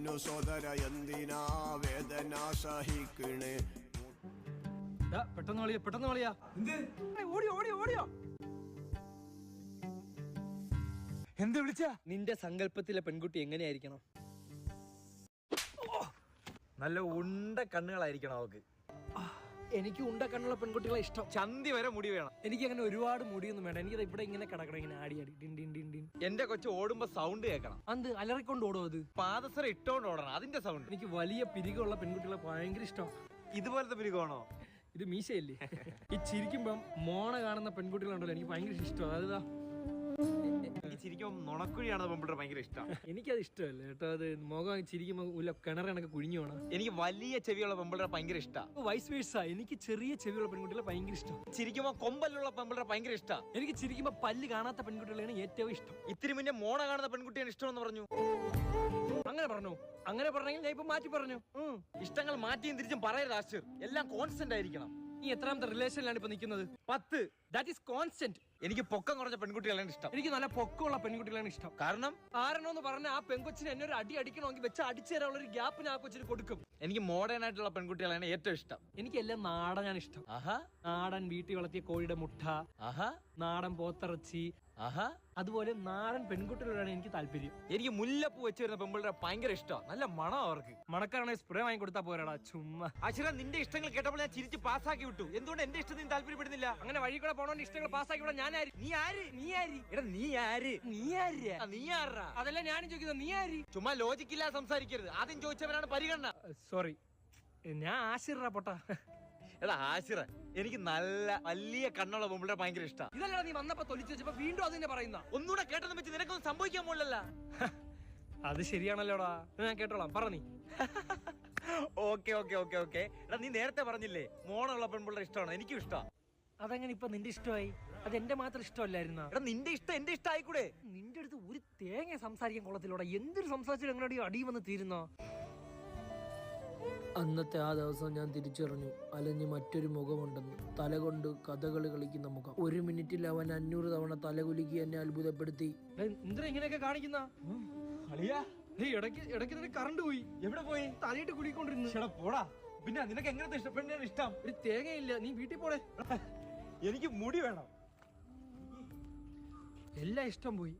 പൊന്നു സോദര എന്തിനാ വേദന സഹിക്കണേ. പെട്ടെന്ന് കളിയാ ഓടിയോ എന്ത് വിളിച്ച? നിന്റെ സങ്കല്പത്തിലെ പെൺകുട്ടി എങ്ങനെയായിരിക്കണം? നല്ല ഉണ്ട കണ്ണുകളായിരിക്കണം അവക്ക്. എനിക്ക് ഉണ്ട കണ്ണുള്ള പെൺകുട്ടികളെ ഇഷ്ടം. ചന്തി വരെ മുടി വേണം. എനിക്ക് അങ്ങനെ ഒരുപാട് മുടിയൊന്നും വേണ്ട. എനിക്കത് ഇവിടെ ഇങ്ങനെ കിടക്കണം, ഇങ്ങനെ ആടി ടിൻ ടിൻ ടിൻ ടിൻ. എന്റെ കൊച്ചു ഓടുമ്പോ സൗണ്ട് കേൾക്കണം. അത് അലറിക്കൊണ്ട് ഓടും. അത് പാദസര ഇട്ടോണ്ട് ഓടണം, അതിന്റെ സൗണ്ട്. എനിക്ക് വലിയ പിരികമുള്ള പെൺകുട്ടികളെ ഭയങ്കര ഇഷ്ടം. ഇതുപോലത്തെ പിരികമാണോ? ഇത് മീശയല്ലേ? ഈ ചിരിക്കുമ്പം മോണ കാണുന്ന പെൺകുട്ടികളുണ്ടല്ലോ, എനിക്ക് ഭയങ്കര ഇഷ്ടം. അതാ എനിക്ക് ചിരിക്കുമ്പോ നുണക്കുഴിയാണ് പെൺപിള്ളേർ ഭയങ്കര ഇഷ്ടം. എനിക്കത് ഇഷ്ടമല്ല കേട്ടോ. അത് മുഖം ചിരിക്കുമ്പോ കിണറണൊക്കെ കുഴിഞ്ഞു പോണം. എനിക്ക് വലിയ ചെവിയുള്ള പെൺപിള്ളേർ ഭയങ്കര ഇഷ്ടം. വൈസ് വേഴ്സ, എനിക്ക് ചെറിയ ചെവിയുള്ള പെൺകുട്ടികളെ ഭയങ്കര ഇഷ്ടം. ചിരിക്കുമ്പോ കൊമ്പലുള്ള പെൺപിള്ളേർ ഭയങ്കര ഇഷ്ടം. എനിക്ക് ചിരിക്കുമ്പോ പല്ല് കാണാത്ത പെൺകുട്ടികളെയാണ് ഏറ്റവും ഇഷ്ടം. ഇത്തിരി മുന്നേ മോണ കാണുന്ന പെൺകുട്ടിയാണ് ഇഷ്ടം എന്ന് പറഞ്ഞു. അങ്ങനെ പറഞ്ഞെങ്കിൽ ഞാൻ ഇപ്പൊ മാറ്റി പറഞ്ഞു. ഇഷ്ടങ്ങൾ മാറ്റിയും തിരിച്ചും പറയരുത് ആശിർ. എല്ലാം കോൺസ്റ്റന്റ് ആയിരിക്കണം. നീ എത്രാമത്തെ റിലേഷനിലാണ് ഇപ്പൊ നിൽക്കുന്നത്? 10. That is constant. എനിക്ക് പൊക്കം കുറഞ്ഞ പെൺകുട്ടികളാണ് ഇഷ്ടം. എനിക്ക് നല്ല പൊക്കമുള്ള പെൺകുട്ടികളാണ് ഇഷ്ടം. കാരണം എന്ന് പറഞ്ഞ ആ പെൺകൊച്ചിന് എന്നെ ഒരു അടി അടിക്കണമെങ്കിൽ വെച്ച് അടിച്ചു തരാനുള്ള ഒരു ഗ്യാപ്പിന് ആ കൊച്ചിന് കൊടുക്കും. എനിക്ക് മോഡേൺ ആയിട്ടുള്ള പെൺകുട്ടികളാണ് ഏറ്റവും ഇഷ്ടം. എനിക്ക് എല്ലാം നാടനാണ് ഇഷ്ടം. നാടൻ വീട്ടിൽ വളർത്തിയ കോഴിയുടെ മുട്ട, നാടൻ പോത്തിറച്ചി, അതുപോലെ നാടൻ പെൺകുട്ടികളോടാണ് എനിക്ക് താല്പര്യം. എനിക്ക് മുല്ലപ്പൂ വെച്ച് വരുന്ന പെൺപിള്ളേരെ ഭയങ്കര ഇഷ്ടം. നല്ല മണം അവർക്ക്. മണക്കാരാണെങ്കിൽ സ്പ്രേ വാങ്ങി കൊടുത്താ പോരാടാ ചുമ്മാ. അശ്വര, നിന്റെ ഇഷ്ടങ്ങൾ കേട്ടപ്പോൾ ഞാൻ ചിരിച്ച് പാസ്സാക്കി വിട്ടു. എന്തുകൊണ്ട് എന്റെ ഇഷ്ടം നീ താല്പര്യപ്പെടുന്നില്ല? അങ്ങനെ വഴി കൂടെ പോണോണ്ട് ഇഷ്ടങ്ങൾ പാസ്സാക്കി വിടാൻ ഞാൻ ആര്? നീ ആര്? എടാ നീ ആര്? നീ ആരാ? അതല്ല ഞാനും ചോദിക്കുന്നത്, നീ ആര്? ചുമ്മാ ലോജിക്കില്ലാതെ സംസാരിക്കരുത്. ആദ്യം ചോദിച്ചവരാണ് പരിഗണന. സോറി, ഞാൻ ആശിറാ പൊട്ടാ. എടാ ആശിറ, എനിക്ക് നല്ല വലിയ കണ്ണുള്ള പെൺപിള്ളേരെ ഭയങ്കര ഇഷ്ടം. ഇതല്ല നീ വന്നപ്പോ തൊലിച്ചു വെച്ചപ്പോ വീണ്ടും അതിനെ പറയുന്ന. ഒന്നുകൂടെ കേട്ടെന്ന് വെച്ച് നിനക്കൊന്നും സംഭവിക്കാൻ പോലല്ല. അത് ശരിയാണല്ലോടാ, ഞാൻ കേട്ടോളാം, പറ നീ. ഓക്കെ. എടാ നീ നേരത്തെ പറഞ്ഞില്ലേ മോണുള്ള പെൺപിള്ളേരെ ഇഷ്ടമാണ്. എനിക്കും ഇഷ്ടം. അതെങ്ങനെ ഇപ്പൊ നിന്റെ ഇഷ്ടമായി? അത് എന്റെ മാത്രം ഇഷ്ടമല്ലായിരുന്ന? എടാ നിന്റെ ഇഷ്ടം എന്റെ ഇഷ്ടം ആയിക്കൂടെ? നിന്റെ അടുത്ത് ഒരു തേങ്ങ സംസാരിക്കാൻ കൊള്ളത്തിലോടാ. എന്തൊരു സംസാരിച്ചാലും എങ്ങനെ അടി വന്ന് തീരുന്നോ? അന്നത്തെ ആ ദിവസം ഞാൻ തിരിച്ചറിഞ്ഞു അലഞ്ഞ് മറ്റൊരു മുഖമുണ്ടെന്ന്. തലകൊണ്ട് കഥകളി കളിക്കുന്ന മുഖം. 1 മിനിറ്റിൽ അവൻ 500 തവണ തലകുലുക്കി എന്നെ അത്ഭുതപ്പെടുത്തി. എന്തിനാ ഇങ്ങനെയൊക്കെ കാണിക്കുന്ന? ഇടയ്ക്ക് കറണ്ട് പോയി. എവിടെ പോയി? തലയിട്ട് കുടിക്കൊണ്ടിരുന്നു. പോടാ. പിന്നെ നിനക്ക് എങ്ങനത്തെ ഇഷ്ടപ്പെടാൻ ഇഷ്ടം? ഒരു തേങ്ങയില്ല, നീ വീട്ടിൽ പോടെ. എനിക്ക് മുടി വേണം. എല്ലാം ഇഷ്ടം പോയി.